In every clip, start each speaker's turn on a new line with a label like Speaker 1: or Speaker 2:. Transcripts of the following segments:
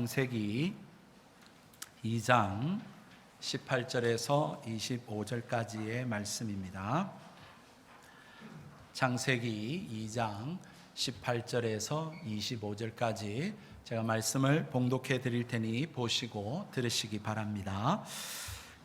Speaker 1: 창세기 2장 18절에서 25절까지의 말씀입니다. 창세기 2장 18절에서 25절까지 제가 말씀을 봉독해 드릴 테니 보시고 들으시기 바랍니다.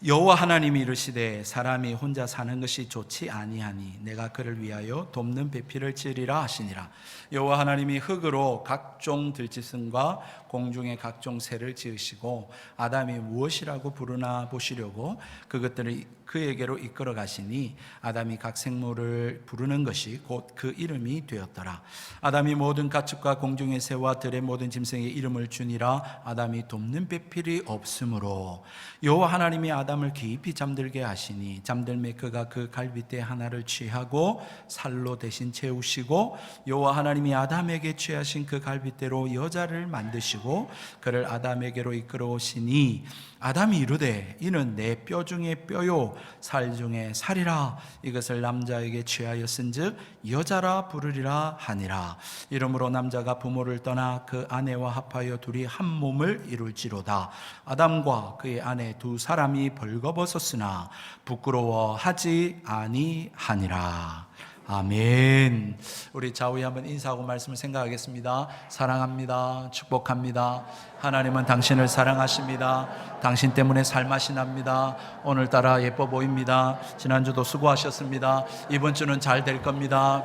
Speaker 1: 여호와 하나님이 이르시되 사람이 혼자 사는 것이 좋지 아니하니 내가 그를 위하여 돕는 배필을 지으리라 하시니라. 여호와 하나님이 흙으로 각종 들짐승과 공중의 각종 새를 지으시고 아담이 무엇이라고 부르나 보시려고 그것들을 그에게로 이끌어 가시니 아담이 각 생물을 부르는 것이 곧 그 이름이 되었더라. 아담이 모든 가축과 공중의 새와 들의 모든 짐승의 이름을 주니라. 아담이 돕는 배필이 없으므로 여호와 하나님이 아담을 깊이 잠들게 하시니 잠들매 그가 그 갈빗대 하나를 취하고 살로 대신 채우시고 여호와 하나님이 아담에게 취하신 그 갈빗대로 여자를 만드시고 그를 아담에게로 이끌어 오시니 아담이 이르되 이는 내 뼈 중에 뼈요 살 중에 살이라. 이것을 남자에게 취하였은즉 여자라 부르리라 하니라. 이러므로 남자가 부모를 떠나 그 아내와 합하여 둘이 한 몸을 이룰지로다. 아담과 그의 아내 두 사람이 벌거벗었으나 부끄러워하지 아니하니라. 아멘. 우리 좌우에 한번 인사하고 말씀을 생각하겠습니다. 사랑합니다. 축복합니다. 하나님은 당신을 사랑하십니다. 당신 때문에 살맛이 납니다. 오늘따라 예뻐 보입니다. 지난주도 수고하셨습니다. 이번 주는 잘 될 겁니다.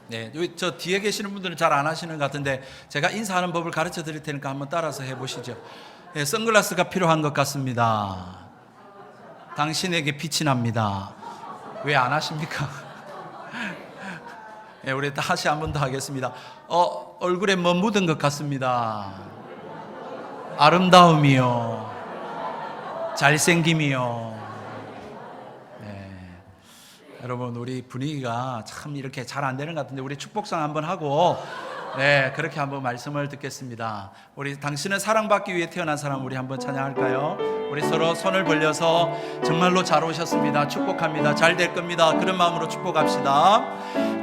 Speaker 1: 네, 여기 저 뒤에 계시는 분들은 잘 안 하시는 것 같은데 제가 인사하는 법을 가르쳐 드릴 테니까 한번 따라서 해보시죠. 네, 선글라스가 필요한 것 같습니다. 당신에게 빛이 납니다. 왜 안 하십니까? 네, 우리 다시 한 번 더 하겠습니다. 얼굴에 뭐 묻은 것 같습니다. 아름다움이요, 잘생김이요. 네. 여러분, 우리 분위기가 참 이렇게 잘 안 되는 것 같은데 우리 축복상 한번 하고 네, 그렇게 한번 말씀을 듣겠습니다. 우리 당신은 사랑받기 위해 태어난 사람, 우리 한번 찬양할까요? 우리 서로 손을 벌려서 정말로 잘 오셨습니다. 축복합니다. 잘 될 겁니다. 그런 마음으로 축복합시다.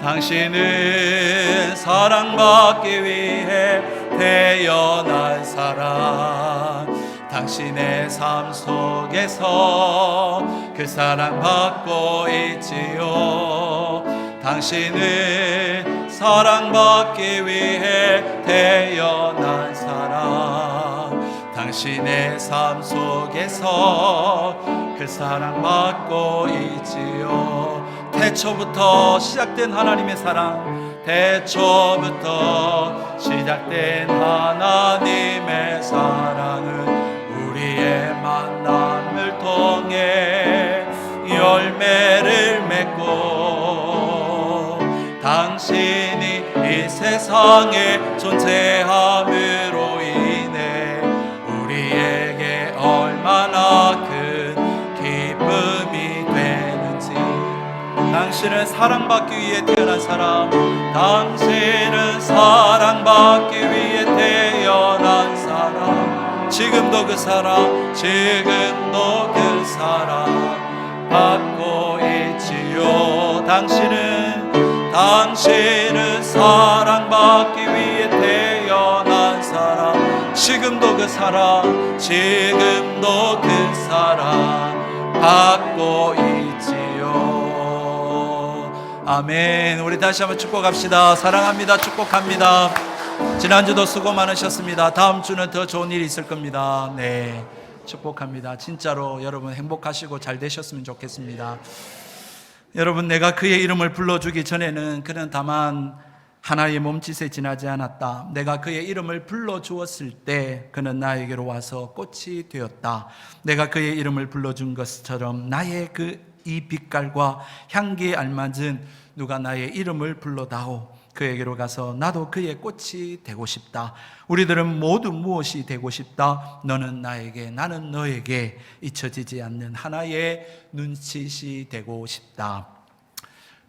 Speaker 1: 당신은 사랑받기 위해 태어난 사람, 당신의 삶 속에서 그 사랑받고 있지요. 당신은 사랑받기 위해 태어난 사람, 당신의 삶 속에서 그 사랑받고 있지요. 태초부터 시작된 하나님의 사랑, 태초부터 시작된 하나님의 사랑은 우리의 만남을 통해 열매를 맺고 당신이 이 세상에 존재함으로 인해 우리에게 얼마나 큰 기쁨이 되는지. 당신은 사랑받기 위해 태어난 사람, 당신은 사랑받기 위해 태어난 사람, 지금도 그 사랑, 지금도 그 사랑 받고 있지요. 당신은 사랑받기 위해 태어난 사람, 지금도 그 사랑, 지금도 그 사랑 받고 있지요. 아멘. 우리 다시 한번 축복합시다. 사랑합니다. 축복합니다. 지난주도 수고 많으셨습니다. 다음 주는 더 좋은 일이 있을 겁니다. 네, 축복합니다. 진짜로 여러분 행복하시고 잘 되셨으면 좋겠습니다. 여러분, 내가 그의 이름을 불러주기 전에는 그는 다만 하나의 몸짓에 지나지 않았다. 내가 그의 이름을 불러주었을 때 그는 나에게로 와서 꽃이 되었다. 내가 그의 이름을 불러준 것처럼 나의 이 빛깔과 향기에 알맞은 누가 나의 이름을 불러다오. 그에게로 가서 나도 그의 꽃이 되고 싶다. 우리들은 모두 무엇이 되고 싶다? 너는 나에게, 나는 너에게 잊혀지지 않는 하나의 눈짓이 되고 싶다.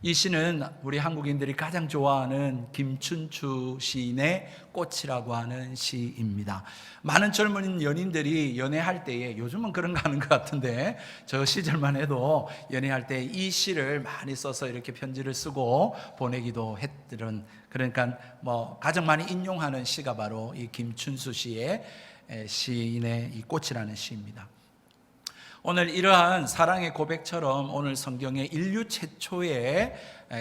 Speaker 1: 이 시는 우리 한국인들이 가장 좋아하는 김춘추 시인의 꽃이라고 하는 시입니다. 많은 젊은 연인들이 연애할 때에, 요즘은 그런 거 하는 것 같은데 저 시절만 해도 연애할 때 이 시를 많이 써서 이렇게 편지를 쓰고 보내기도 했던, 그러니까 가장 많이 인용하는 시가 바로 이 김춘수 시의 시인의 이 꽃이라는 시입니다. 오늘 이러한 사랑의 고백처럼 오늘 성경의 인류 최초의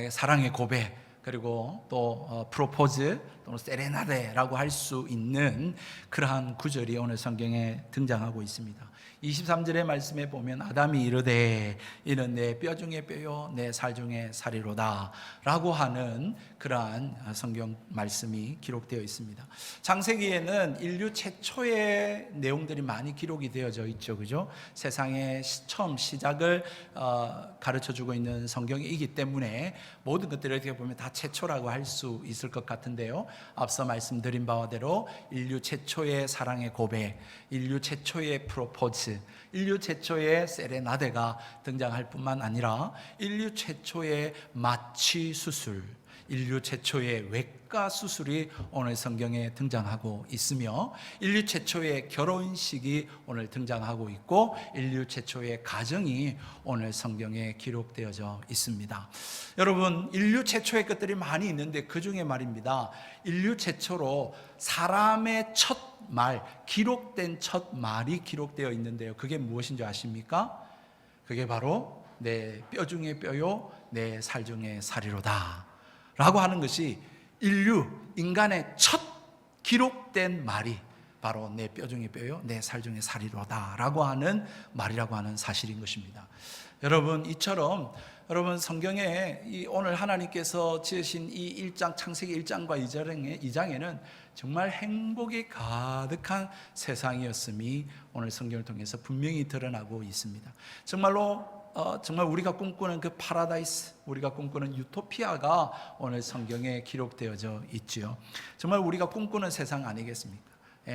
Speaker 1: 사랑의 고백, 그리고 또 프로포즈 또는 세레나데라고 할 수 있는 그러한 구절이 오늘 성경에 등장하고 있습니다. 23절의 말씀에 보면 아담이 이르되 이는 내 뼈 중에 뼈요 내 살 중에 살이로다 라고 하는 그러한 성경 말씀이 기록되어 있습니다. 창세기에는 인류 최초의 내용들이 많이 기록이 되어져 있죠, 그죠? 세상의 처음 시작을 가르쳐주고 있는 성경이기 때문에 모든 것들을 어떻게 보면 다 최초라고 할 수 있을 것 같은데요, 앞서 말씀드린 바와대로 인류 최초의 사랑의 고백, 인류 최초의 프로포즈, 인류 최초의 세레나데가 등장할 뿐만 아니라 인류 최초의 마취 수술, 인류 최초의 외과 수술이 오늘 성경에 등장하고 있으며, 인류 최초의 결혼식이 오늘 등장하고 있고, 인류 최초의 가정이 오늘 성경에 기록되어져 있습니다. 여러분, 인류 최초의 것들이 많이 있는데 그 중에 말입니다, 인류 최초로 사람의 첫 말, 기록된 첫 말이 기록되어 있는데요, 그게 무엇인지 아십니까? 그게 바로 내 뼈 중에 뼈요 내 살 중에 살이로다 라고 하는 것이 인간의 첫 기록된 말이 바로 내 뼈 중에 뼈요 내 살 중에 살이로다 라고 하는 말이라고 하는 사실인 것입니다. 여러분, 이처럼 여러분 성경에 오늘 하나님께서 지으신 이 1장, 창세기 1장과 2장에는 정말 행복이 가득한 세상이었음이 오늘 성경을 통해서 분명히 드러나고 있습니다. 정말 우리가 꿈꾸는 그 파라다이스, 우리가 꿈꾸는 유토피아가 오늘 성경에 기록되어져 있지요. 정말 우리가 꿈꾸는 세상 아니겠습니까?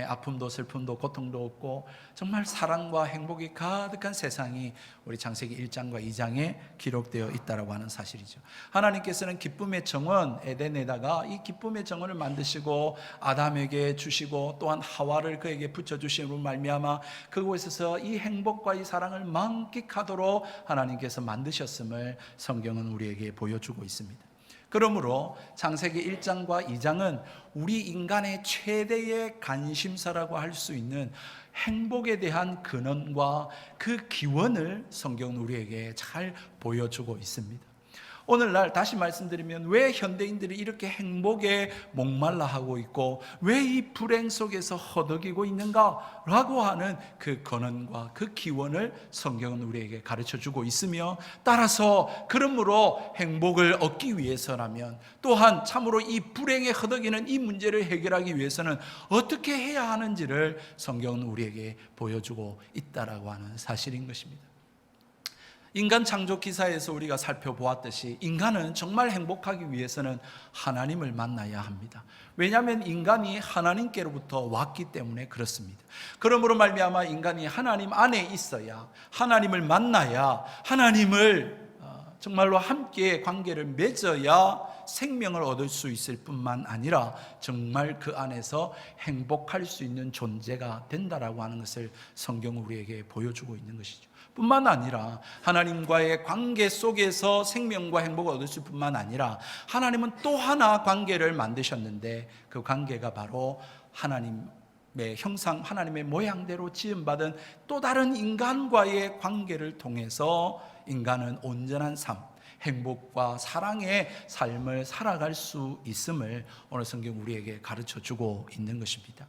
Speaker 1: 아픔도 슬픔도 고통도 없고 정말 사랑과 행복이 가득한 세상이 우리 창세기 1장과 2장에 기록되어 있다고 하는 사실이죠. 하나님께서는 기쁨의 정원 에덴에다가 이 기쁨의 정원을 만드시고 아담에게 주시고 또한 하와를 그에게 붙여주심으로 말미암아 그곳에서 이 행복과 이 사랑을 만끽하도록 하나님께서 만드셨음을 성경은 우리에게 보여주고 있습니다. 그러므로 창세기 1장과 2장은 우리 인간의 최대의 관심사라고 할 수 있는 행복에 대한 근원과 그 기원을 성경은 우리에게 잘 보여주고 있습니다. 오늘날 다시 말씀드리면 왜 현대인들이 이렇게 행복에 목말라 하고 있고 왜 이 불행 속에서 허덕이고 있는가 라고 하는 그 근원과 그 기원을 성경은 우리에게 가르쳐주고 있으며, 따라서 그러므로 행복을 얻기 위해서라면 또한 참으로 이 불행에 허덕이는 이 문제를 해결하기 위해서는 어떻게 해야 하는지를 성경은 우리에게 보여주고 있다라고 하는 사실인 것입니다. 인간 창조 기사에서 우리가 살펴보았듯이 인간은 정말 행복하기 위해서는 하나님을 만나야 합니다. 왜냐하면 인간이 하나님께로부터 왔기 때문에 그렇습니다. 그러므로 말미암아 인간이 하나님 안에 있어야, 하나님을 만나야, 하나님을 정말로 함께 관계를 맺어야 생명을 얻을 수 있을 뿐만 아니라 정말 그 안에서 행복할 수 있는 존재가 된다라고 하는 것을 성경은 우리에게 보여주고 있는 것이죠. 뿐만 아니라 하나님과의 관계 속에서 생명과 행복을 얻을 수 뿐만 아니라 하나님은 또 하나 관계를 만드셨는데 그 관계가 바로 하나님의 형상, 하나님의 모양대로 지음받은 또 다른 인간과의 관계를 통해서 인간은 온전한 삶, 행복과 사랑의 삶을 살아갈 수 있음을 오늘 성경 우리에게 가르쳐주고 있는 것입니다.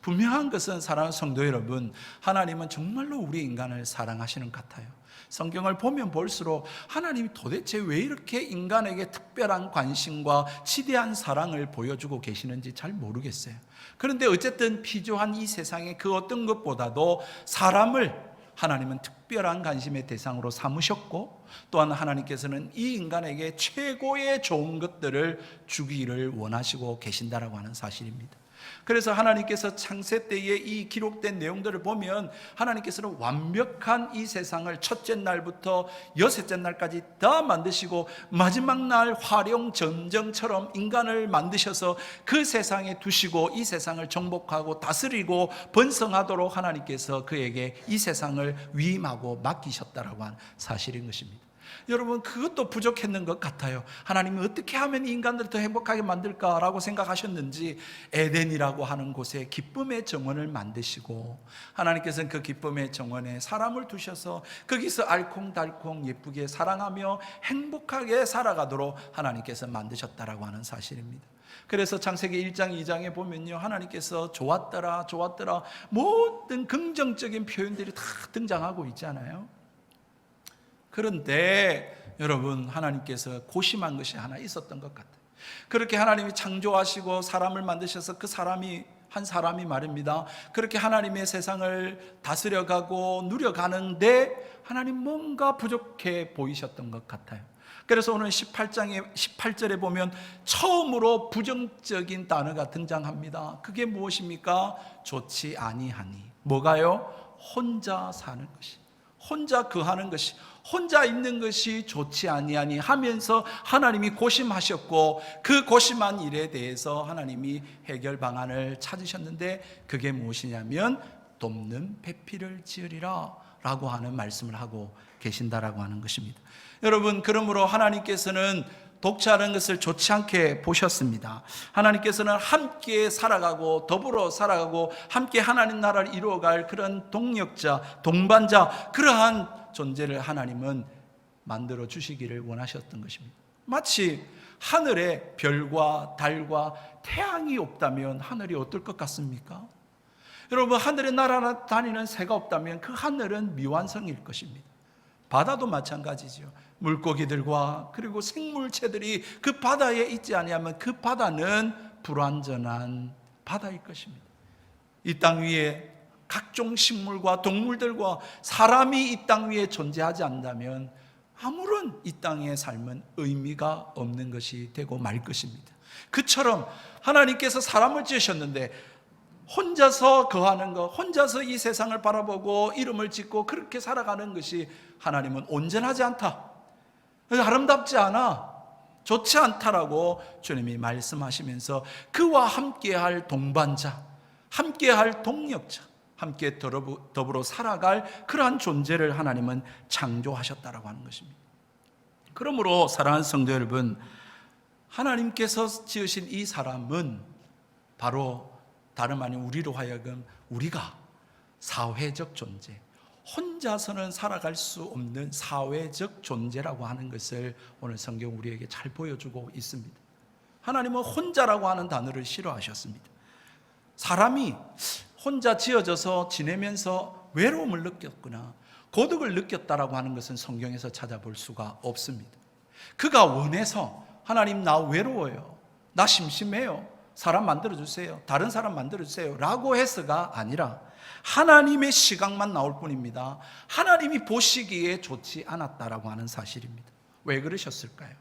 Speaker 1: 분명한 것은 사랑하는 성도 여러분, 하나님은 정말로 우리 인간을 사랑하시는 것 같아요. 성경을 보면 볼수록 하나님이 도대체 왜 이렇게 인간에게 특별한 관심과 지대한 사랑을 보여주고 계시는지 잘 모르겠어요. 그런데 어쨌든 피조한 이 세상에 그 어떤 것보다도 사람을 하나님은 특별한 관심의 대상으로 삼으셨고, 또한 하나님께서는 이 인간에게 최고의 좋은 것들을 주기를 원하시고 계신다라고 하는 사실입니다. 그래서 하나님께서 창세 때에 이 기록된 내용들을 보면 하나님께서는 완벽한 이 세상을 첫째 날부터 여섯째 날까지 다 만드시고 마지막 날 화룡 전정처럼 인간을 만드셔서 그 세상에 두시고 이 세상을 정복하고 다스리고 번성하도록 하나님께서 그에게 이 세상을 위임하고 맡기셨다라고 하는 사실인 것입니다. 여러분, 그것도 부족했는 것 같아요. 하나님이 어떻게 하면 인간들을 더 행복하게 만들까라고 생각하셨는지 에덴이라고 하는 곳에 기쁨의 정원을 만드시고, 하나님께서는 그 기쁨의 정원에 사람을 두셔서 거기서 알콩달콩 예쁘게 사랑하며 행복하게 살아가도록 하나님께서 만드셨다라고 하는 사실입니다. 그래서 창세기 1장 2장에 보면요, 하나님께서 좋았더라 좋았더라 모든 긍정적인 표현들이 다 등장하고 있잖아요. 그런데 여러분, 하나님께서 고심한 것이 하나 있었던 것 같아요. 그렇게 하나님이 창조하시고 사람을 만드셔서 그 사람이 한 사람이 말입니다, 그렇게 하나님의 세상을 다스려가고 누려가는데 하나님 뭔가 부족해 보이셨던 것 같아요. 그래서 오늘 18절에 보면 처음으로 부정적인 단어가 등장합니다. 그게 무엇입니까? 좋지 아니하니. 뭐가요? 혼자 사는 것이, 혼자 거하는 것이, 혼자 있는 것이 좋지 아니하니 하면서 하나님이 고심하셨고, 그 고심한 일에 대해서 하나님이 해결 방안을 찾으셨는데 그게 무엇이냐면 돕는 배필을 지으리라 라고 하는 말씀을 하고 계신다라고 하는 것입니다. 여러분, 그러므로 하나님께서는 독차하는 것을 좋지 않게 보셨습니다. 하나님께서는 함께 살아가고 더불어 살아가고 함께 하나님 나라를 이루어갈 그런 동력자, 동반자, 그러한 존재를 하나님은 만들어 주시기를 원하셨던 것입니다. 마치 하늘에 별과 달과 태양이 없다면 하늘이 어떨 것 같습니까? 여러분, 하늘에 날아다니는 새가 없다면 그 하늘은 미완성일 것입니다. 바다도 마찬가지죠. 물고기들과 그리고 생물체들이 그 바다에 있지 아니하면 그 바다는 불완전한 바다일 것입니다. 이 땅 위에 각종 식물과 동물들과 사람이 이 땅 위에 존재하지 않는다면 아무런 이 땅의 삶은 의미가 없는 것이 되고 말 것입니다. 그처럼 하나님께서 사람을 지으셨는데 혼자서 거하는 것, 혼자서 이 세상을 바라보고 이름을 짓고 그렇게 살아가는 것이 하나님은 온전하지 않다, 아름답지 않아, 좋지 않다라고 주님이 말씀하시면서 그와 함께할 동반자, 함께할 동력자, 함께 더불어 살아갈 그러한 존재를 하나님은 창조하셨다라고 하는 것입니다. 그러므로 사랑하는 성도 여러분, 하나님께서 지으신 이 사람은 바로 다름 아닌 우리로 하여금 우리가 사회적 존재, 혼자서는 살아갈 수 없는 사회적 존재라고 하는 것을 오늘 성경 우리에게 잘 보여주고 있습니다. 하나님은 혼자라고 하는 단어를 싫어하셨습니다. 사람이 혼자 지어져서 지내면서 외로움을 느꼈거나 고독을 느꼈다라고 하는 것은 성경에서 찾아볼 수가 없습니다. 그가 원해서 하나님 나 외로워요, 나 심심해요, 사람 만들어주세요, 다른 사람 만들어주세요 라고 해서가 아니라 하나님의 시각만 나올 뿐입니다. 하나님이 보시기에 좋지 않았다라고 하는 사실입니다. 왜 그러셨을까요?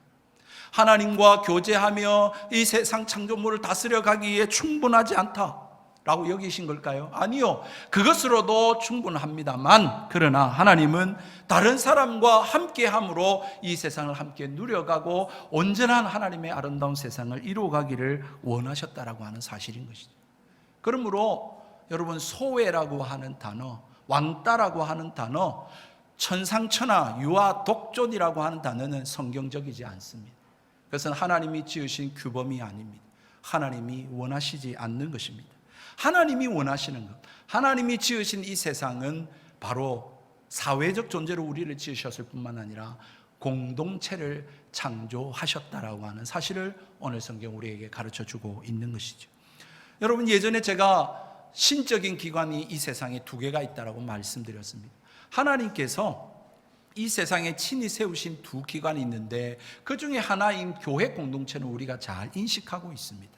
Speaker 1: 하나님과 교제하며 이 세상 창조물을 다스려 가기에 충분하지 않다라고 여기신 걸까요? 아니요, 그것으로도 충분합니다만, 그러나 하나님은 다른 사람과 함께함으로 이 세상을 함께 누려가고 온전한 하나님의 아름다운 세상을 이루어가기를 원하셨다라고 하는 사실인 것이죠. 그러므로 여러분, 소외라고 하는 단어, 왕따라고 하는 단어, 천상천하, 유아, 독존이라고 하는 단어는 성경적이지 않습니다. 그것은 하나님이 지으신 규범이 아닙니다. 하나님이 원하시지 않는 것입니다. 하나님이 원하시는 것, 하나님이 지으신 이 세상은 바로 사회적 존재로 우리를 지으셨을 뿐만 아니라 공동체를 창조하셨다라고 하는 사실을 오늘 성경 우리에게 가르쳐주고 있는 것이죠. 여러분, 예전에 제가 신적인 기관이 이 세상에 두 개가 있다라고 말씀드렸습니다. 하나님께서 이 세상에 친히 세우신 두 기관이 있는데 그 중에 하나인 교회 공동체는 우리가 잘 인식하고 있습니다.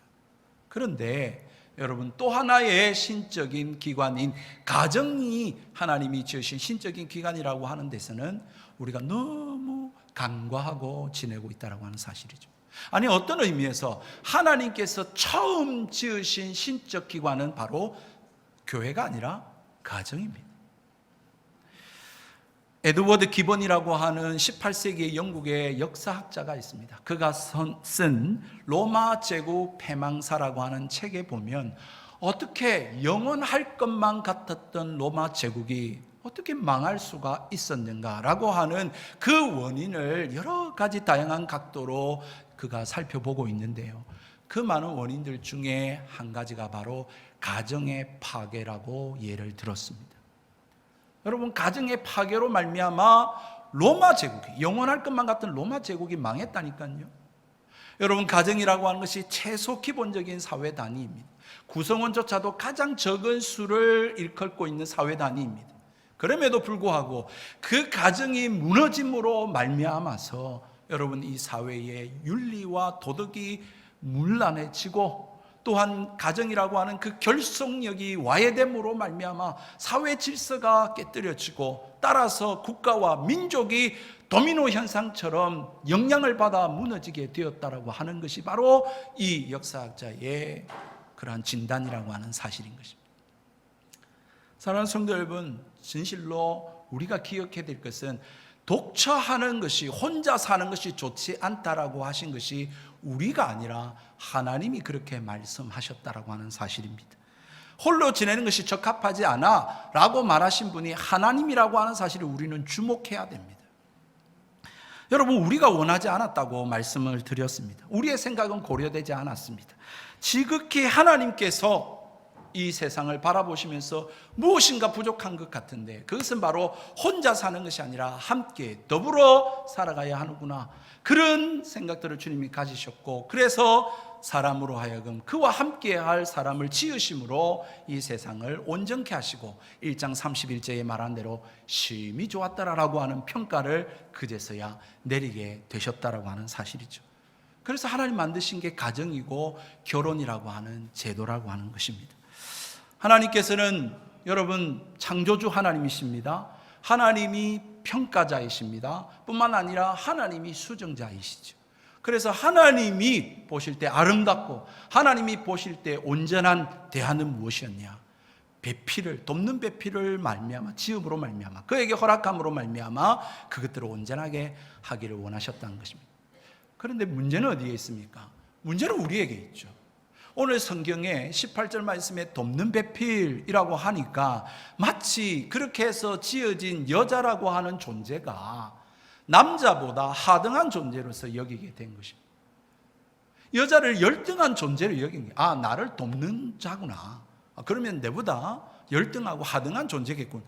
Speaker 1: 그런데 여러분, 또 하나의 신적인 기관인 가정이 하나님이 지으신 신적인 기관이라고 하는 데서는 우리가 너무 간과하고 지내고 있다라고 하는 사실이죠. 아니, 어떤 의미에서 하나님께서 처음 지으신 신적 기관은 바로 교회가 아니라 가정입니다. 에드워드 기본이라고 하는 18세기의 영국의 역사학자가 있습니다. 그가 쓴 로마 제국 패망사라고 하는 책에 보면 어떻게 영원할 것만 같았던 로마 제국이 어떻게 망할 수가 있었는가라고 하는 그 원인을 여러 가지 다양한 각도로 그가 살펴보고 있는데요. 그 많은 원인들 중에 한 가지가 바로 가정의 파괴라고 예를 들었습니다. 여러분, 가정의 파괴로 말미암아 로마 제국이, 영원할 것만 같은 로마 제국이 망했다니까요. 여러분, 가정이라고 하는 것이 최소 기본적인 사회 단위입니다. 구성원조차도 가장 적은 수를 일컫고 있는 사회 단위입니다. 그럼에도 불구하고 그 가정이 무너짐으로 말미암아서 여러분, 이 사회의 윤리와 도덕이 문란해지고, 또한 가정이라고 하는 그 결속력이 와해됨으로 말미암아 사회 질서가 깨뜨려지고, 따라서 국가와 민족이 도미노 현상처럼 영향을 받아 무너지게 되었다라고 하는 것이 바로 이 역사학자의 그러한 진단이라고 하는 사실인 것입니다. 사랑하는 성도 여러분, 진실로 우리가 기억해야 될 것은 독처하는 것이, 혼자 사는 것이 좋지 않다라고 하신 것이 우리가 아니라 하나님이 그렇게 말씀하셨다라고 하는 사실입니다. 홀로 지내는 것이 적합하지 않아 라고 말하신 분이 하나님이라고 하는 사실을 우리는 주목해야 됩니다. 여러분, 우리가 원하지 않았다고 말씀을 드렸습니다. 우리의 생각은 고려되지 않았습니다. 지극히 하나님께서 이 세상을 바라보시면서 무엇인가 부족한 것 같은데, 그것은 바로 혼자 사는 것이 아니라 함께 더불어 살아가야 하는구나, 그런 생각들을 주님이 가지셨고, 그래서 사람으로 하여금 그와 함께 할 사람을 지으심으로 이 세상을 온전케 하시고 1장 31절에 말한 대로 심히 좋았다라고 하는 평가를 그제서야 내리게 되셨다라고 하는 사실이죠. 그래서 하나님 만드신 게 가정이고 결혼이라고 하는 제도라고 하는 것입니다. 하나님께서는 여러분 창조주 하나님이십니다. 하나님이 평가자이십니다. 뿐만 아니라 하나님이 수정자이시죠. 그래서 하나님이 보실 때 아름답고 하나님이 보실 때 온전한 대안은 무엇이었냐? 배필을, 돕는 배필을 말미암아, 지음으로 말미암아, 그에게 허락함으로 말미암아 그것들을 온전하게 하기를 원하셨다는 것입니다. 그런데 문제는 어디에 있습니까? 문제는 우리에게 있죠. 오늘 성경에 18절 말씀에 돕는 배필이라고 하니까 마치 그렇게 해서 지어진 여자라고 하는 존재가 남자보다 하등한 존재로서 여기게 된 것입니다. 여자를 열등한 존재로 여긴 게, 아, 나를 돕는 자구나, 그러면 내보다 열등하고 하등한 존재겠군.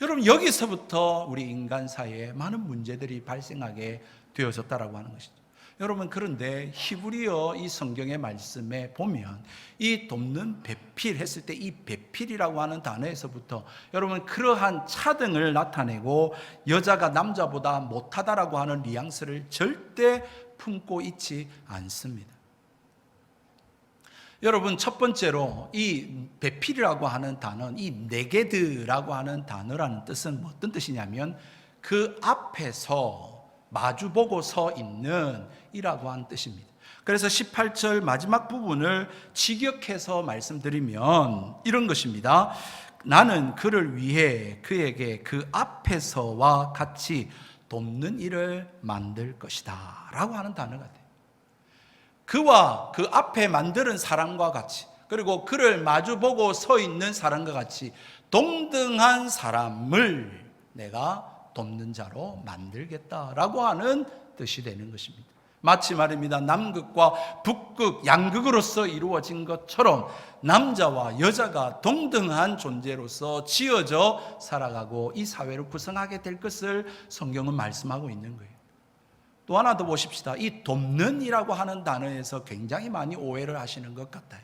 Speaker 1: 여러분, 여기서부터 우리 인간 사이에 많은 문제들이 발생하게 되어졌다라고 하는 것이죠. 여러분, 그런데 히브리어 이 성경의 말씀에 보면 이 돕는 배필 했을 때 이 배필이라고 하는 단어에서부터 여러분 그러한 차등을 나타내고 여자가 남자보다 못하다라고 하는 뉘앙스를 절대 품고 있지 않습니다. 여러분, 첫 번째로 이 배필이라고 하는 단어는 이 네게드라고 하는 단어라는 뜻은 어떤 뜻이냐면 그 앞에서 마주보고 서 있는 이라고 하는 뜻입니다. 그래서 18절 마지막 부분을 직역해서 말씀드리면 이런 것입니다. 나는 그를 위해 그에게 그 앞에서와 같이 돕는 일을 만들 것이다 라고 하는 단어가 돼요. 그와 그 앞에 만드는 사람과 같이, 그리고 그를 마주보고 서 있는 사람과 같이 동등한 사람을 내가 돕는 자로 만들겠다라고 하는 뜻이 되는 것입니다. 마치 말입니다. 남극과 북극, 양극으로서 이루어진 것처럼 남자와 여자가 동등한 존재로서 지어져 살아가고 이 사회를 구성하게 될 것을 성경은 말씀하고 있는 거예요. 또 하나 더 보십시다. 이 돕는 이라고 하는 단어에서 굉장히 많이 오해를 하시는 것 같아요.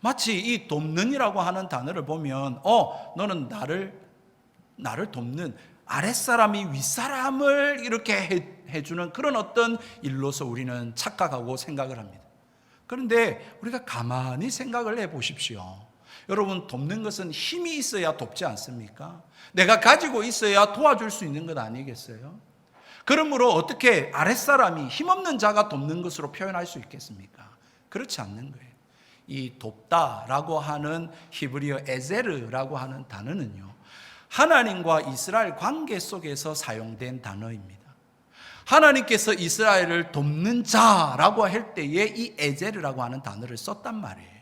Speaker 1: 마치 이 돕는 이라고 하는 단어를 보면 너는 나를 돕는, 아랫사람이 윗사람을 이렇게 해주는 그런 어떤 일로서 우리는 착각하고 생각을 합니다. 그런데 우리가 가만히 생각을 해보십시오. 여러분, 돕는 것은 힘이 있어야 돕지 않습니까? 내가 가지고 있어야 도와줄 수 있는 것 아니겠어요? 그러므로 어떻게 아랫사람이 힘없는 자가 돕는 것으로 표현할 수 있겠습니까? 그렇지 않는 거예요. 이 돕다라고 하는 히브리어 에제르라고 하는 단어는요, 하나님과 이스라엘 관계 속에서 사용된 단어입니다. 하나님께서 이스라엘을 돕는 자라고 할 때에 이 에제르라고 하는 단어를 썼단 말이에요.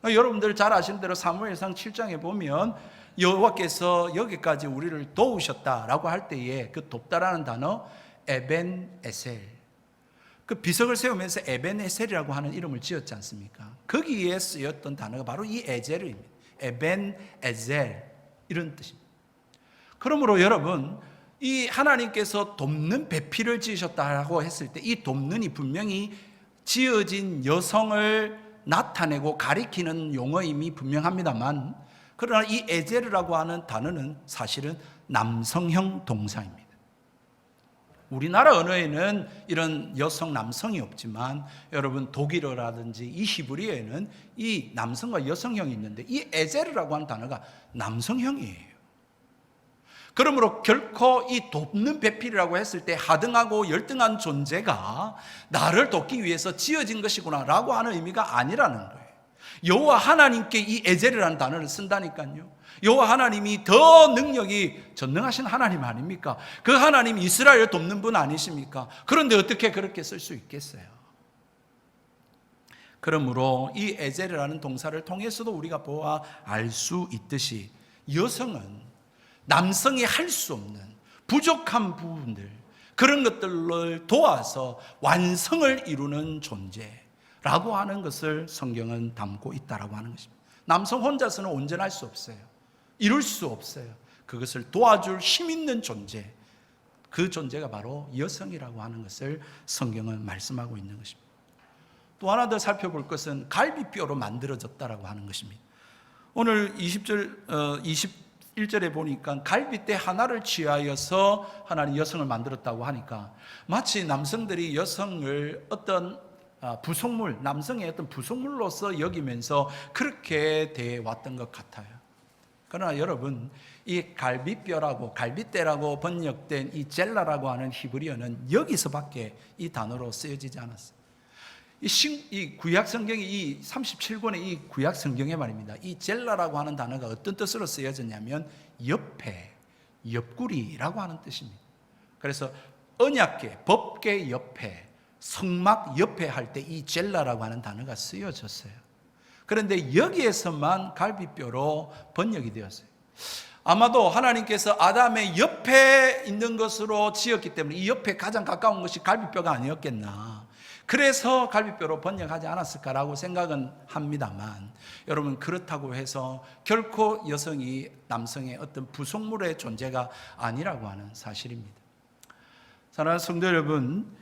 Speaker 1: 여러분들 잘 아시는 대로 사무엘상 7장에 보면 여호와께서 여기까지 우리를 도우셨다라고 할 때에 그 돕다라는 단어 에벤 에셀, 그 비석을 세우면서 에벤 에셀이라고 하는 이름을 지었지 않습니까? 거기에 쓰였던 단어가 바로 이 에젤입니다. 에벤 에셀, 이런 뜻입니다. 그러므로 여러분, 이 하나님께서 돕는 배필을 지으셨다고 했을 때 이 돕는이 분명히 지어진 여성을 나타내고 가리키는 용어임이 분명합니다만, 그러나 이 에제르라고 하는 단어는 사실은 남성형 동사입니다. 우리나라 언어에는 이런 여성 남성이 없지만 여러분 독일어라든지 이 히브리어에는 이 남성과 여성형이 있는데 이 에제르라고 하는 단어가 남성형이에요. 그러므로 결코 이 돕는 배필이라고 했을 때 하등하고 열등한 존재가 나를 돕기 위해서 지어진 것이구나 라고 하는 의미가 아니라는 거예요. 여호와 하나님께 이 에젤이라는 단어를 쓴다니까요. 여호와 하나님이 더 능력이 전능하신 하나님 아닙니까? 그 하나님 이스라엘을 돕는 분 아니십니까? 그런데 어떻게 그렇게 쓸 수 있겠어요? 그러므로 이 에젤이라는 동사를 통해서도 우리가 보아 알 수 있듯이 여성은 남성이 할 수 없는 부족한 부분들, 그런 것들을 도와서 완성을 이루는 존재라고 하는 것을 성경은 담고 있다라고 하는 것입니다. 남성 혼자서는 온전할 수 없어요. 이룰 수 없어요. 그것을 도와줄 힘 있는 존재, 그 존재가 바로 여성이라고 하는 것을 성경은 말씀하고 있는 것입니다. 또 하나 더 살펴볼 것은 갈비뼈로 만들어졌다라고 하는 것입니다. 오늘 21절에 보니까 갈비뼈 하나를 취하여서 하나님 여성을 만들었다고 하니까 마치 남성들이 여성을 어떤 부속물, 남성의 어떤 부속물로서 여기면서 그렇게 대해 왔던 것 같아요. 그러나 여러분, 이 갈비뼈라고 갈비대라고 번역된 이 젤라라고 하는 히브리어는 여기서밖에 이 단어로 쓰여지지 않았어요. 이 구약 성경이 이 37권의 이 구약 성경에 말입니다. 이 젤라라고 하는 단어가 어떤 뜻으로 쓰여졌냐면 옆에, 옆구리라고 하는 뜻입니다. 그래서 언약계, 법계 옆에, 성막 옆에 할 때 이 젤라라고 하는 단어가 쓰여졌어요. 그런데 여기에서만 갈비뼈로 번역이 되었어요. 아마도 하나님께서 아담의 옆에 있는 것으로 지었기 때문에 이 옆에 가장 가까운 것이 갈비뼈가 아니었겠나, 그래서 갈비뼈로 번역하지 않았을까라고 생각은 합니다만, 여러분, 그렇다고 해서 결코 여성이 남성의 어떤 부속물의 존재가 아니라고 하는 사실입니다. 사랑하는 성도 여러분,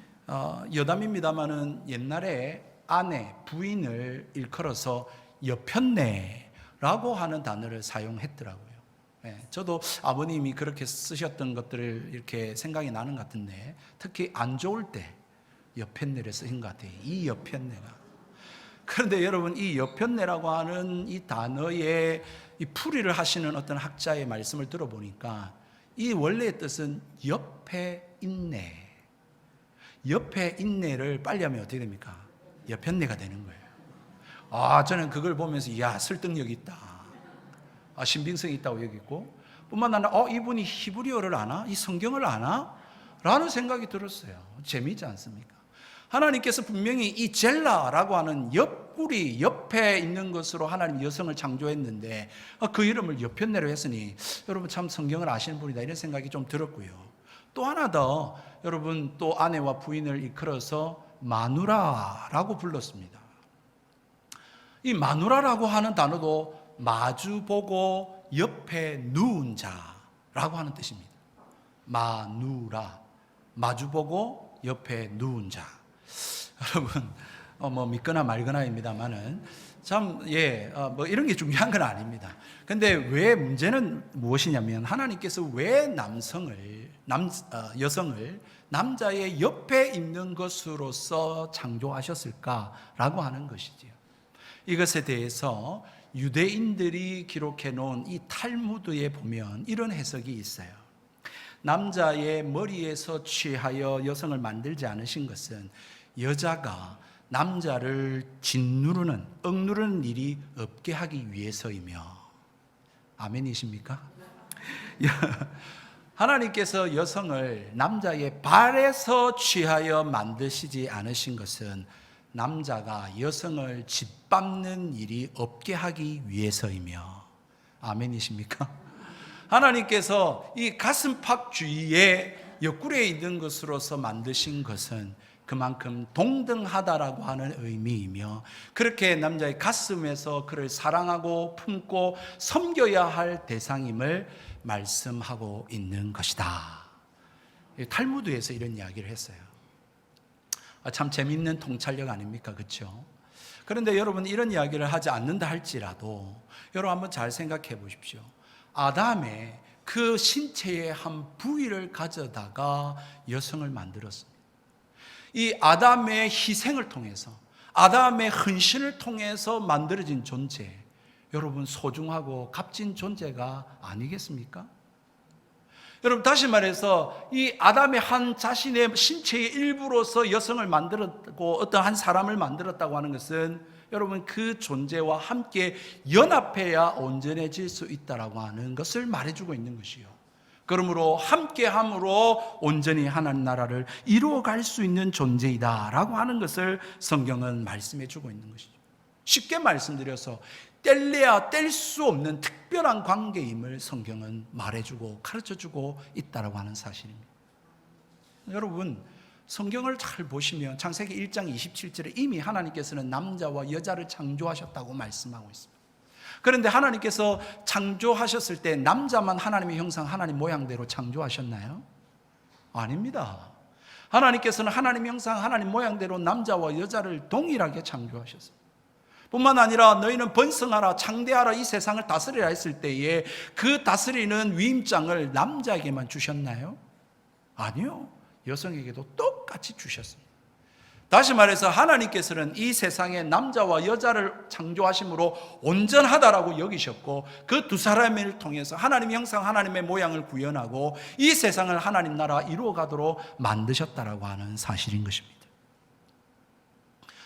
Speaker 1: 여담입니다마는 옛날에 아내, 부인을 일컬어서 여편네라고 하는 단어를 사용했더라고요. 저도 아버님이 그렇게 쓰셨던 것들을 이렇게 생각이 나는 것 같은데, 특히 안 좋을 때 여편네를 쓰신 것 같아요. 이 여편네가. 그런데 여러분, 이 여편네라고 하는 이 단어의 이 풀이를 하시는 어떤 학자의 말씀을 들어보니까 이 원래의 뜻은 옆에 있네. 옆에 있네를 빨리 하면 어떻게 됩니까? 여편네가 되는 거예요. 저는 그걸 보면서 설득력이 있다, 신빙성이 있다고 여기고, 뿐만 아니라 이분이 히브리어를 아나? 이 성경을 아나? 라는 생각이 들었어요. 재미있지 않습니까? 하나님께서 분명히 이 젤라라고 하는 옆구리, 옆에 있는 것으로 하나님 여성을 창조했는데 그 이름을 여편네로 했으니 여러분 참 성경을 아시는 분이다, 이런 생각이 좀 들었고요. 또 하나 더, 여러분, 또 아내와 부인을 이끌어서 마누라라고 불렀습니다. 이 마누라라고 하는 단어도 마주보고 옆에 누운 자라고 하는 뜻입니다. 마누라, 마주보고 옆에 누운 자. 여러분, 믿거나 말거나입니다만은 참, 이런 게 중요한 건 아닙니다. 근데 왜 문제는 무엇이냐면, 하나님께서 왜 여성을 남자의 옆에 있는 것으로서 창조하셨을까라고 하는 것이지요. 이것에 대해서 유대인들이 기록해 놓은 이 탈무드에 보면 이런 해석이 있어요. 남자의 머리에서 취하여 여성을 만들지 않으신 것은 여자가 남자를 짓누르는, 억누르는 일이 없게 하기 위해서이며, 아멘이십니까? 하나님께서 여성을 남자의 발에서 취하여 만드시지 않으신 것은 남자가 여성을 짓밟는 일이 없게 하기 위해서이며, 아멘이십니까? 하나님께서 이 가슴팍 주위에 옆구리에 있는 것으로서 만드신 것은 그만큼 동등하다라고 하는 의미이며, 그렇게 남자의 가슴에서 그를 사랑하고 품고 섬겨야 할 대상임을 말씀하고 있는 것이다. 탈무드에서 이런 이야기를 했어요. 참 재미있는 통찰력 아닙니까? 그렇죠? 그런데 여러분, 이런 이야기를 하지 않는다 할지라도 여러분 한번 잘 생각해 보십시오. 아담의 그 신체의 한 부위를 가져다가 여성을 만들었습니다. 이 아담의 희생을 통해서, 아담의 헌신을 통해서 만들어진 존재, 여러분 소중하고 값진 존재가 아니겠습니까? 여러분, 다시 말해서 이 아담의 한 자신의 신체의 일부로서 여성을 만들었고 어떤 한 사람을 만들었다고 하는 것은 여러분 그 존재와 함께 연합해야 온전해질 수 있다라고 하는 것을 말해주고 있는 것이요, 그러므로 함께함으로 온전히 하나님 나라를 이루어갈 수 있는 존재이다라고 하는 것을 성경은 말씀해주고 있는 것이죠. 쉽게 말씀드려서 뗄래야 뗄 수 없는 특별한 관계임을 성경은 말해주고 가르쳐주고 있다라고 하는 사실입니다. 여러분, 성경을 잘 보시면 창세기 1장 27절에 이미 하나님께서는 남자와 여자를 창조하셨다고 말씀하고 있습니다. 그런데 하나님께서 창조하셨을 때 남자만 하나님의 형상, 하나님 모양대로 창조하셨나요? 아닙니다. 하나님께서는 하나님 형상, 하나님 모양대로 남자와 여자를 동일하게 창조하셨습니다. 뿐만 아니라 너희는 번성하라, 창대하라, 이 세상을 다스리라 했을 때에 그 다스리는 위임장을 남자에게만 주셨나요? 아니요. 여성에게도 똑같이 주셨습니다. 다시 말해서 하나님께서는 이 세상에 남자와 여자를 창조하심으로 온전하다라고 여기셨고, 그 두 사람을 통해서 하나님의 형상, 하나님의 모양을 구현하고 이 세상을 하나님 나라 이루어가도록 만드셨다라고 하는 사실인 것입니다.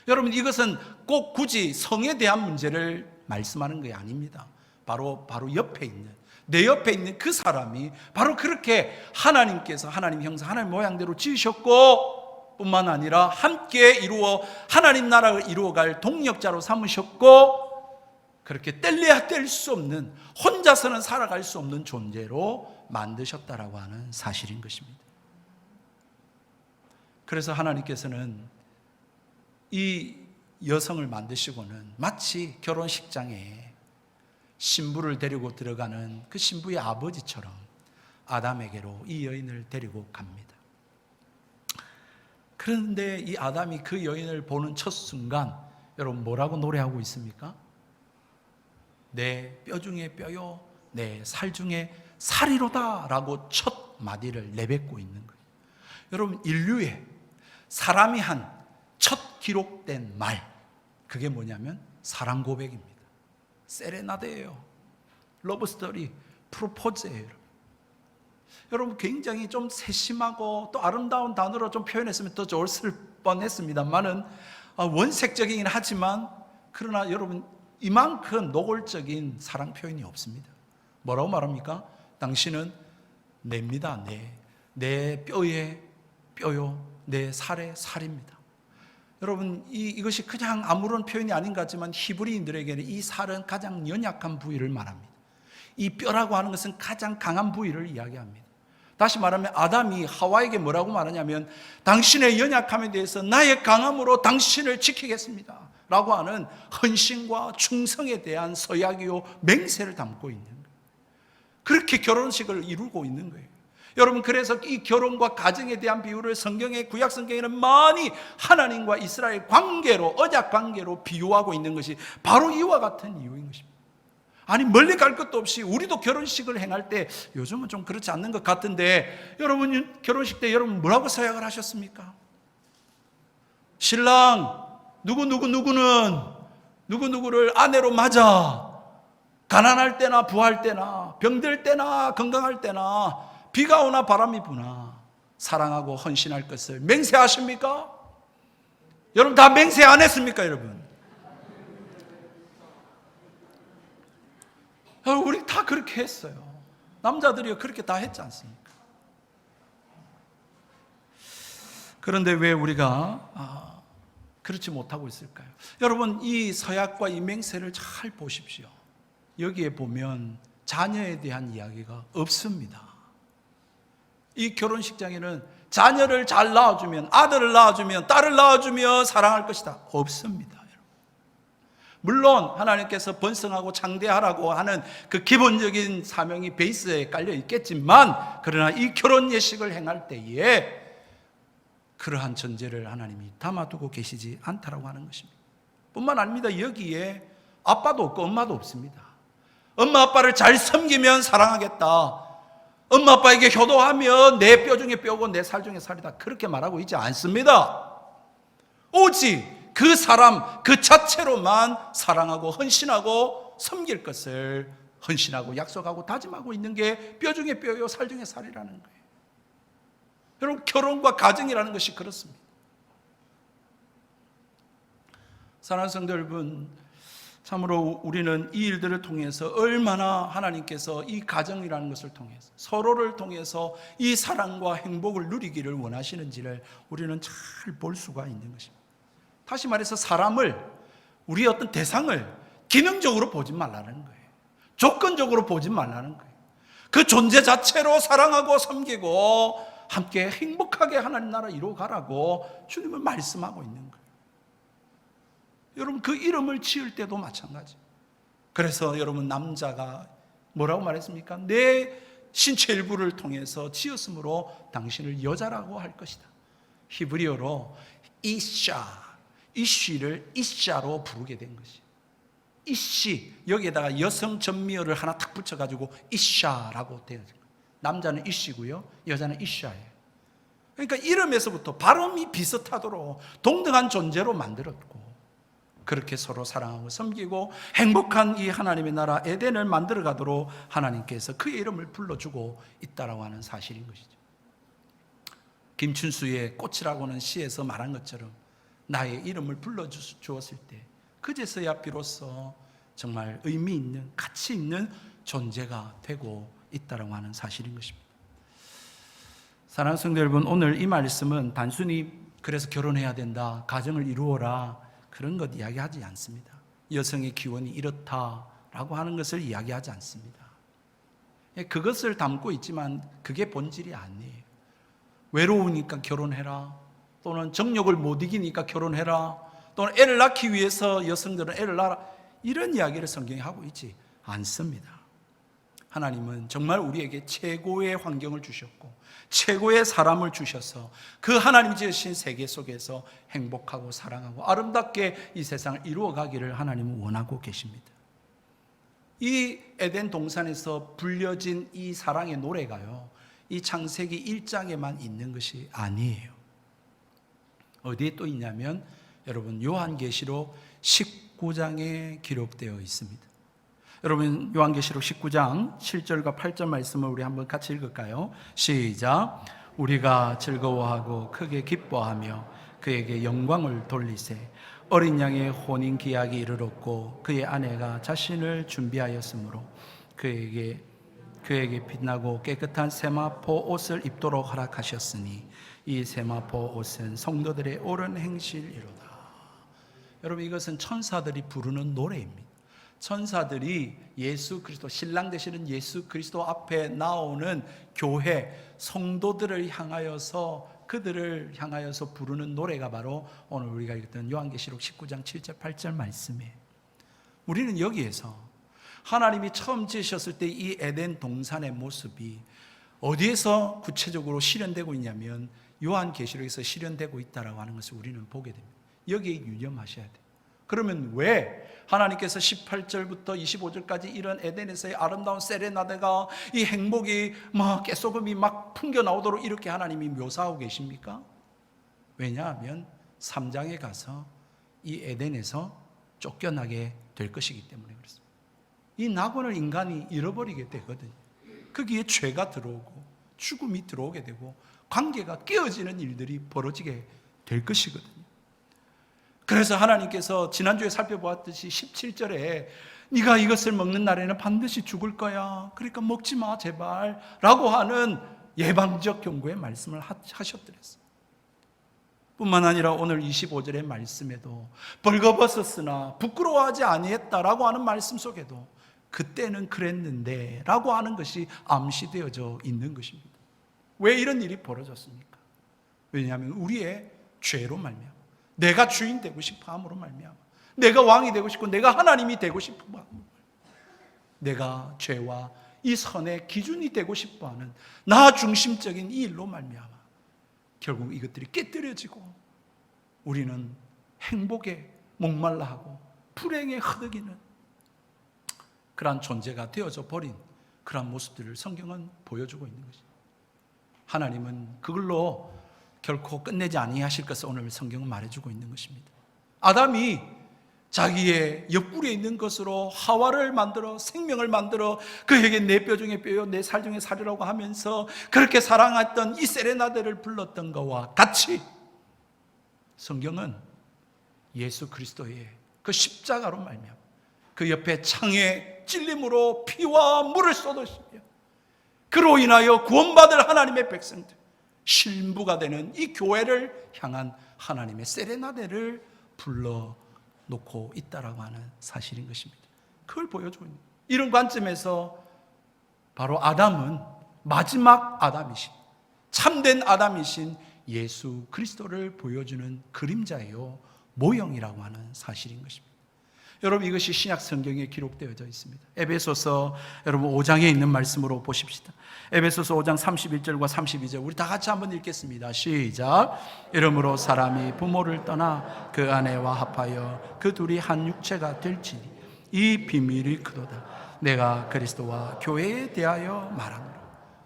Speaker 1: 여러분, 이것은 꼭 굳이 성에 대한 문제를 말씀하는 게 아닙니다. 바로 옆에 있는, 내 옆에 있는 그 사람이 바로 그렇게 하나님께서 하나님 형상, 하나님 모양대로 지으셨고, 뿐만 아니라 함께 이루어 하나님 나라를 이루어갈 동력자로 삼으셨고, 그렇게 뗄래야 뗄 수 없는, 혼자서는 살아갈 수 없는 존재로 만드셨다라고 하는 사실인 것입니다. 그래서 하나님께서는 이 여성을 만드시고는 마치 결혼식장에 신부를 데리고 들어가는 그 신부의 아버지처럼 아담에게로 이 여인을 데리고 갑니다. 그런데 이 아담이 그 여인을 보는 첫 순간, 여러분 뭐라고 노래하고 있습니까? 내 뼈 중에 뼈요, 내 살 중에 살이로다 라고 첫 마디를 내뱉고 있는 거예요. 여러분, 인류의 사람이 한 첫 기록된 말, 그게 뭐냐면 사랑 고백입니다. 세레나데예요. 러브스토리, 프로포즈예요. 여러분, 굉장히 좀 세심하고 또 아름다운 단어로 좀 표현했으면 더 좋을 뻔했습니다만은 원색적이긴 하지만, 그러나 여러분 이만큼 노골적인 사랑 표현이 없습니다. 뭐라고 말합니까? 당신은 냅니다. 내 뼈에 뼈요, 내 살에 살입니다. 여러분, 이것이 그냥 아무런 표현이 아닌 것 같지만 히브리인들에게는 이 살은 가장 연약한 부위를 말합니다. 이 뼈라고 하는 것은 가장 강한 부위를 이야기합니다. 다시 말하면 아담이 하와에게 뭐라고 말하냐면, 당신의 연약함에 대해서 나의 강함으로 당신을 지키겠습니다 라고 하는 헌신과 충성에 대한 서약이요 맹세를 담고 있는 거예요. 그렇게 결혼식을 이루고 있는 거예요. 여러분, 그래서 이 결혼과 가정에 대한 비유를 성경의 구약 성경에는 많이 하나님과 이스라엘 관계로, 언약 관계로 비유하고 있는 것이 바로 이와 같은 이유인 것입니다. 아니, 멀리 갈 것도 없이 우리도 결혼식을 행할 때, 요즘은 좀 그렇지 않는 것 같은데, 여러분 결혼식 때 여러분 뭐라고 서약을 하셨습니까? 신랑 누구누구를 아내로 맞아. 가난할 때나 부할 때나, 병들 때나 건강할 때나, 비가 오나 바람이 부나 사랑하고 헌신할 것을 맹세하십니까? 여러분 다 맹세 안 했습니까, 여러분? 우리 다 그렇게 했어요. 남자들이 그렇게 다 했지 않습니까? 그런데 왜 우리가 그렇지 못하고 있을까요? 여러분, 이 서약과 이 맹세를 잘 보십시오. 여기에 보면 자녀에 대한 이야기가 없습니다. 이 결혼식장에는 자녀를 잘 낳아주면, 아들을 낳아주면, 딸을 낳아주면 사랑할 것이다, 없습니다. 여러분. 물론 하나님께서 번성하고 창대하라고 하는 그 기본적인 사명이 베이스에 깔려 있겠지만, 그러나 이 결혼 예식을 행할 때에 그러한 전제를 하나님이 담아두고 계시지 않다라고 하는 것입니다. 뿐만 아닙니다. 여기에 아빠도 없고 엄마도 없습니다. 엄마 아빠를 잘 섬기면 사랑하겠다, 엄마 아빠에게 효도하면 내 뼈 중에 뼈고 내 살 중에 살이다, 그렇게 말하고 있지 않습니다. 오직 그 사람 그 자체로만 사랑하고 헌신하고 섬길 것을 헌신하고 약속하고 다짐하고 있는 게 뼈 중에 뼈요 살 중에 살이라는 거예요. 여러분, 결혼과 가정이라는 것이 그렇습니다. 사랑하는 성도 여러분, 참으로 우리는 이 일들을 통해서 얼마나 하나님께서 이 가정이라는 것을 통해서, 서로를 통해서 이 사랑과 행복을 누리기를 원하시는지를 우리는 잘 볼 수가 있는 것입니다. 다시 말해서 사람을, 우리의 어떤 대상을 기능적으로 보지 말라는 거예요. 조건적으로 보지 말라는 거예요. 그 존재 자체로 사랑하고 섬기고 함께 행복하게 하나님 나라 이루어가라고 주님은 말씀하고 있는 거예요. 여러분, 그 이름을 지을 때도 마찬가지. 그래서 여러분, 남자가 뭐라고 말했습니까? 내 신체 일부를 통해서 지었으므로 당신을 여자라고 할 것이다. 히브리어로 이샤, 이쉬를 이샤로 부르게 된 것이. 이씨, 여기에다가 여성 전미어를 하나 탁 붙여가지고 이샤라고 되어진 거예요. 남자는 이씨고요, 여자는 이샤예요. 그러니까 이름에서부터 발음이 비슷하도록 동등한 존재로 만들었고, 그렇게 서로 사랑하고 섬기고 행복한 이 하나님의 나라 에덴을 만들어가도록 하나님께서 그의 이름을 불러주고 있다라고 하는 사실인 것이죠. 김춘수의 꽃이라고 하는 시에서 말한 것처럼 나의 이름을 불러주었을 때 그제서야 비로소 정말 의미 있는, 가치 있는 존재가 되고 있다라고 하는 사실인 것입니다. 사랑하는 성도 여러분, 오늘 이 말씀은 단순히 그래서 결혼해야 된다, 가정을 이루어라, 그런 것 이야기하지 않습니다. 여성의 기원이 이렇다라고 하는 것을 이야기하지 않습니다. 그것을 담고 있지만 그게 본질이 아니에요. 외로우니까 결혼해라, 또는 정욕을 못 이기니까 결혼해라, 또는 애를 낳기 위해서 여성들은 애를 낳아라, 이런 이야기를 성경이 하고 있지 않습니다. 하나님은 정말 우리에게 최고의 환경을 주셨고 최고의 사람을 주셔서 그 하나님 지으신 세계 속에서 행복하고 사랑하고 아름답게 이 세상을 이루어가기를 하나님은 원하고 계십니다. 이 에덴 동산에서 불려진 이 사랑의 노래가요, 이 창세기 1장에만 있는 것이 아니에요. 어디에 또 있냐면 여러분, 요한계시록 19장에 기록되어 있습니다. 여러분, 요한계시록 19장 7절과 8절 말씀을 우리 한번 같이 읽을까요? 시작. 우리가 즐거워하고 크게 기뻐하며 그에게 영광을 돌리세. 어린 양의 혼인 기약이 이르렀고 그의 아내가 자신을 준비하였으므로 그에게 빛나고 깨끗한 세마포 옷을 입도록 허락하셨으니 이 세마포 옷은 성도들의 옳은 행실이로다. 여러분, 이것은 천사들이 부르는 노래입니다. 천사들이 예수 그리스도, 신랑 되시는 예수 그리스도 앞에 나오는 교회 성도들을 향하여서, 그들을 향하여서 부르는 노래가 바로 오늘 우리가 읽던 요한계시록 19장 7절 8절 말씀이에요. 우리는 여기에서 하나님이 처음 지으셨을 때 이 에덴 동산의 모습이 어디에서 구체적으로 실현되고 있냐면 요한계시록에서 실현되고 있다라고 하는 것을 우리는 보게 됩니다. 여기에 유념하셔야 돼요. 그러면 왜 하나님께서 18절부터 25절까지 이런 에덴에서의 아름다운 세레나데가, 이 행복이 막 깨소금이 막 풍겨 나오도록 이렇게 하나님이 묘사하고 계십니까? 왜냐하면 3장에 가서 이 에덴에서 쫓겨나게 될 것이기 때문에 그렇습니다. 이 낙원을 인간이 잃어버리게 되거든요. 거기에 죄가 들어오고 죽음이 들어오게 되고 관계가 깨어지는 일들이 벌어지게 될 것이거든요. 그래서 하나님께서 지난주에 살펴보았듯이 17절에 네가 이것을 먹는 날에는 반드시 죽을 거야, 그러니까 먹지 마 제발 라고 하는 예방적 경고의 말씀을 하셨더랬어요. 뿐만 아니라 오늘 25절의 말씀에도 벌거벗었으나 부끄러워하지 아니했다라고 하는 말씀 속에도 그때는 그랬는데 라고 하는 것이 암시되어져 있는 것입니다. 왜 이런 일이 벌어졌습니까? 왜냐하면 우리의 죄로 말미암아, 내가 주인 되고 싶어 함으로 말미암아, 내가 왕이 되고 싶고 내가 하나님이 되고 싶어 함으로, 내가 죄와 이 선의 기준이 되고 싶어하는 나 중심적인 이 일로 말미암아 결국 이것들이 깨뜨려지고 우리는 행복에 목말라하고 불행에 허덕이는 그러한 존재가 되어져 버린 그러한 모습들을 성경은 보여주고 있는 것입니다. 하나님은 그걸로 결코 끝내지 아니하실 것을 오늘 성경은 말해주고 있는 것입니다. 아담이 자기의 옆구리에 있는 것으로 하와를 만들어 생명을 만들어 그에게 내 뼈 중에 뼈요 내 살 중에 살이라고 하면서 그렇게 사랑했던 이 세레나데를 불렀던 것과 같이 성경은 예수 그리스도의 그 십자가로 말미암아 그 옆에 창에 찔림으로 피와 물을 쏟으시며 그로 인하여 구원받을 하나님의 백성들, 신부가 되는 이 교회를 향한 하나님의 세레나데를 불러놓고 있다라고 하는 사실인 것입니다. 그걸 보여주고 있는 거예요. 이런 관점에서 바로 아담은 마지막 아담이신, 참된 아담이신 예수 그리스도를 보여주는 그림자요 모형이라고 하는 사실인 것입니다. 여러분, 이것이 신약 성경에 기록되어져 있습니다. 에베소서 여러분 5장에 있는 말씀으로 보십시다. 에베소서 5장 31절과 32절 우리 다 같이 한번 읽겠습니다. 시작. 이러므로 사람이 부모를 떠나 그 아내와 합하여 그 둘이 한 육체가 될지니 이 비밀이 크도다. 내가 그리스도와 교회에 대하여 말하노라.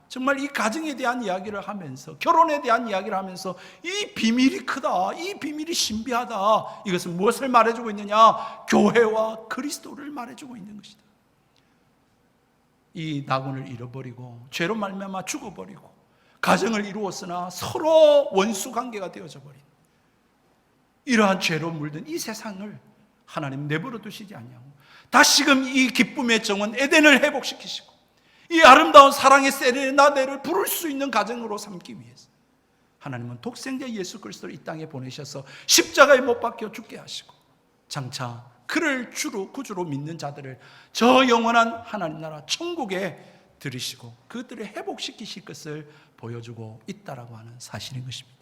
Speaker 1: 정말 이 가정에 대한 이야기를 하면서, 결혼에 대한 이야기를 하면서 이 비밀이 크다, 이 비밀이 신비하다. 이것은 무엇을 말해주고 있느냐? 교회와 그리스도를 말해주고 있는 것이다. 이 낙원을 잃어버리고 죄로 말미암아 죽어버리고 가정을 이루었으나 서로 원수 관계가 되어져 버린 이러한 죄로 물든 이 세상을 하나님 내버려 두시지 아니하고 다시금 이 기쁨의 정원 에덴을 회복시키시고 이 아름다운 사랑의 세레나데를 부를 수 있는 가정으로 삼기 위해서 하나님은 독생자 예수 그리스도를 이 땅에 보내셔서 십자가에 못 박혀 죽게 하시고 장차 그를 주로 구주로 믿는 자들을 저 영원한 하나님 나라 천국에 들이시고 그들을 회복시키실 것을 보여주고 있다라고 하는 사실인 것입니다.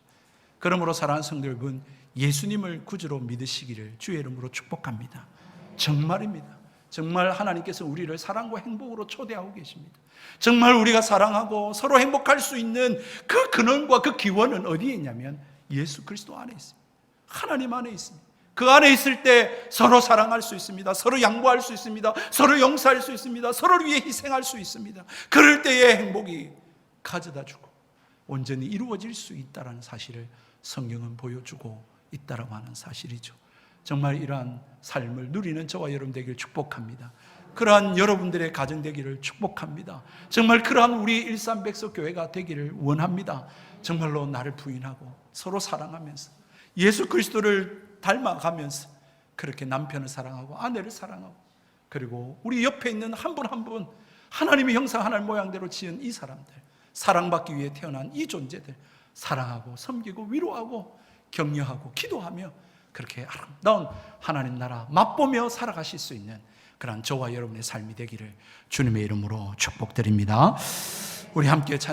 Speaker 1: 그러므로 사랑하는 성도 여러분, 예수님을 구주로 믿으시기를 주의 이름으로 축복합니다. 정말입니다. 정말 하나님께서 우리를 사랑과 행복으로 초대하고 계십니다. 정말 우리가 사랑하고 서로 행복할 수 있는 그 근원과 그 기원은 어디에 있냐면 예수 그리스도 안에 있습니다. 하나님 안에 있습니다. 그 안에 있을 때 서로 사랑할 수 있습니다. 서로 양보할 수 있습니다. 서로 용서할 수 있습니다. 서로를 위해 희생할 수 있습니다. 그럴 때의 행복이 가져다 주고 온전히 이루어질 수 있다는 사실을 성경은 보여주고 있다고 하는 사실이죠. 정말 이러한 삶을 누리는 저와 여러분 되기를 축복합니다. 그러한 여러분들의 가정 되기를 축복합니다. 정말 그러한 우리 일산백석교회가 되기를 원합니다. 정말로 나를 부인하고 서로 사랑하면서 예수 그리스도를 닮아가면서 그렇게 남편을 사랑하고 아내를 사랑하고 그리고 우리 옆에 있는 한 분 한 분 하나님의 형상 하나님 모양대로 지은 이 사람들, 사랑받기 위해 태어난 이 존재들 사랑하고 섬기고 위로하고 격려하고 기도하며 그렇게 아름다운 하나님 나라 맛보며 살아가실 수 있는 그런 저와 여러분의 삶이 되기를 주님의 이름으로 축복드립니다. 우리 함께